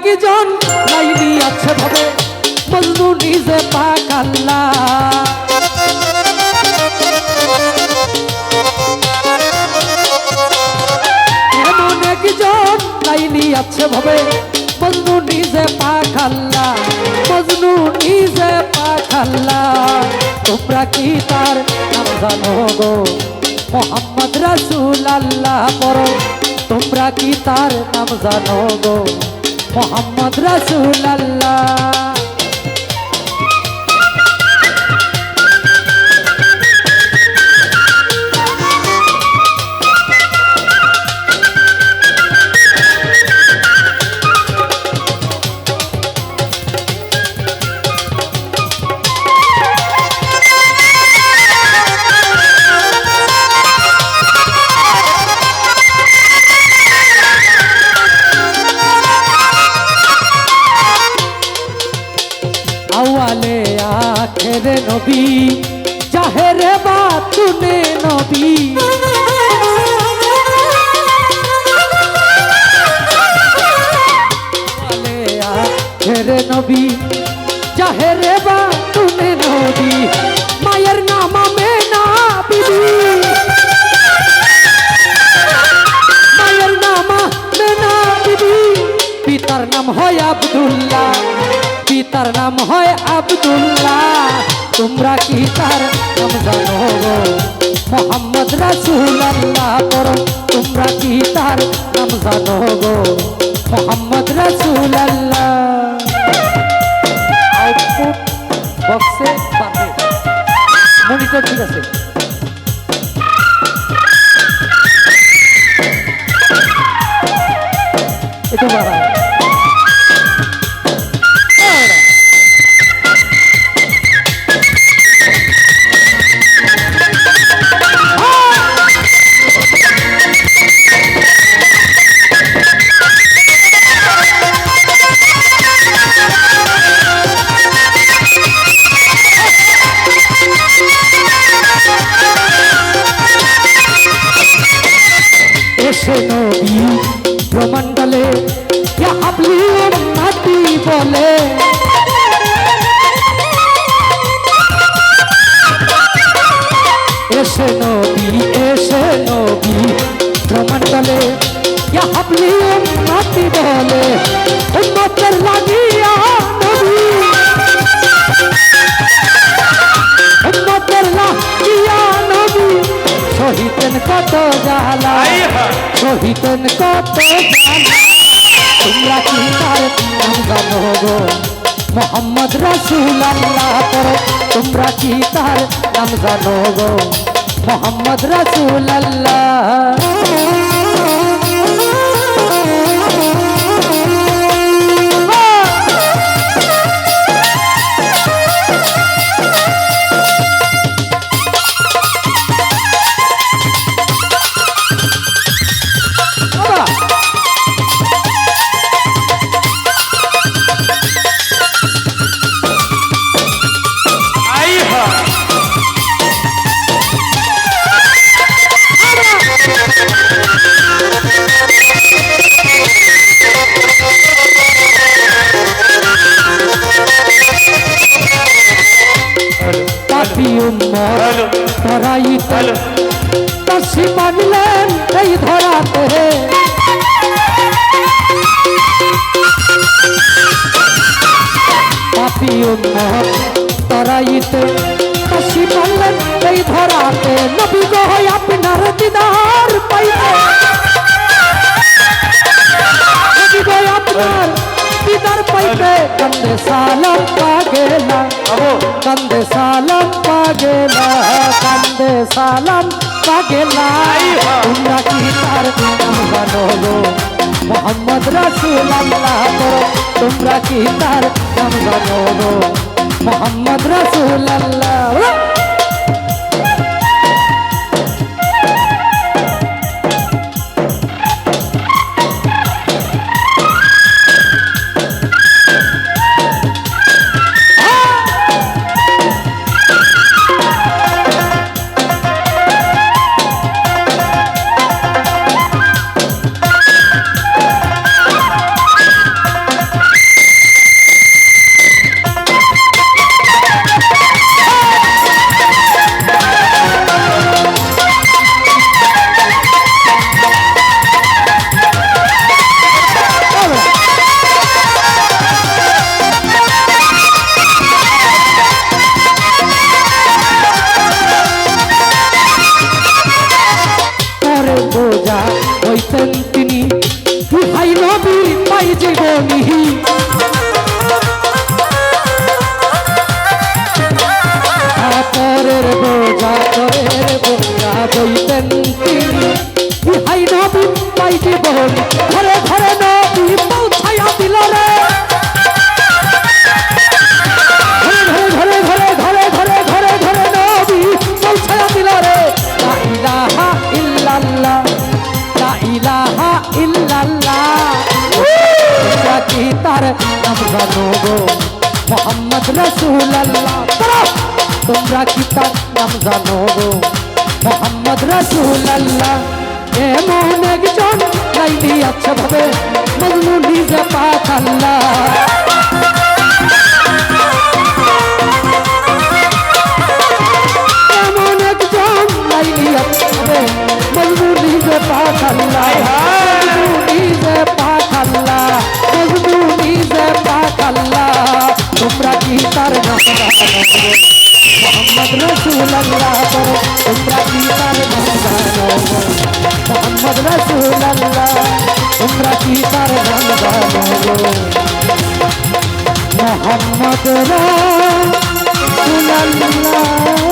একজন লাইনি আছে ভাবে মজনু নিজে পাক আল্লাহ। এমন একজন লাইনি আছে ভাবে মজনু নিজে পাক আল্লাহ, মজনু নিজে পাক আল্লাহ। তোমরা কি তার নাম জানো গো মোহাম্মদ রাসূল আল্লাহ পড়ো, তোমরা কি তার নাম জানো গো মোহাম্মদ রাসূল আল্লাহ। আওয়ালে আখেরে নবী জাহেরে বাতুনে নবী, আওয়ালে আখেরে নবী জাহেরে বাতুনে নবী। মায়ের নাম আমেনা বিবি, মায়ের নাম আমেনা বিবি, পিতার নাম হয় আব্দুল্লাহ, পিতার নাম হয় আব্দুল্লাহ। তোমরা কি তার নাম জানো গো মোহাম্মদ রাসূল আল্লাহ পড়ো, তোমরা কি তার নাম জানো গো মোহাম্মদ রাসূল আল্লাহ। আউটপুট বক্সে পাবে মনিটর ঠিক আছে। একটু বাড়ায় এসে নবী ব্রহ্মাণ্ডলে ইয়া হাবলি উম্মতি বলে, এসে নবী ব্রহ্মাণ্ডলে ইয়া হাবলি উম্মতি বলে। উম্মতের লাগিয়া নবী, উম্মতের লাগিয়া নবী শহীদেন কত জালা, শহীদেন কত জালা। তোমরা কি তার নাম জানো গো মোহাম্মদ রাসূল আল্লাহ পড়ো, তোমরা কি তার নাম জানো গো মোহাম্মদ রাসূল আল্লাহ। পাপী উম্মত ধরাইতে তাসি মানলেন এই ধরাতে, পাপী উম্মত ধরাইতে তাসি মানলেন এই ধরাতে। নবী গো আপনার দিদার পাইতে, নবী গো আপনার দিদার পাইতে কন্দে সালাম পাগেলা, কন্দে সালাম পাগেলা, কন্দে সালাম পাগেলা। তোমরা কি তার নাম জানো গো মোহাম্মদ রাসূল আল্লাহ পড়ো, তোমরা কি তার নাম জানো গো মোহাম্মদ রাসূল আল্লাহ। জীবনী পরের বোঝা বইতেন তিনি হাই নবী তাই জীবনী ঘরে ঘরে নবী পৌঁছাইয়া দিল রে ঘরে ঘরে ঘরে ঘরে ঘরে ঘরে নবী পৌঁছাইয়া দিল রে লা ইলাহা ইল্লাল্লাহ লা ইলাহা ইল্লাল্লাহ তোমরা কি তার নাম জানো গো মোহাম্মদ রাসূলুল্লাহ তোমরা কি তার নাম জানো গো মোহাম্মদ রাসূলুল্লাহ এমন একজন লাইলি আছে ভাবে মজনু নিজে পাক আল্লাহ এমন একজন লাইলি আছে ভাবে মজনু নিজে পাক আল্লাহ মজনু নিজে পাক আল্লাহ মজনু নিজে পাক আল্লাহ তোমরা কি তার নাম জানো গো মোহাম্মদ রাসূলুল্লাহ তোমরা কি তার নাম জানো গো মোহাম্মদ রাসূলুল্লাহ তোমরা কি তার নাম জানো গো মোহাম্মদ রাসূলুল্লাহ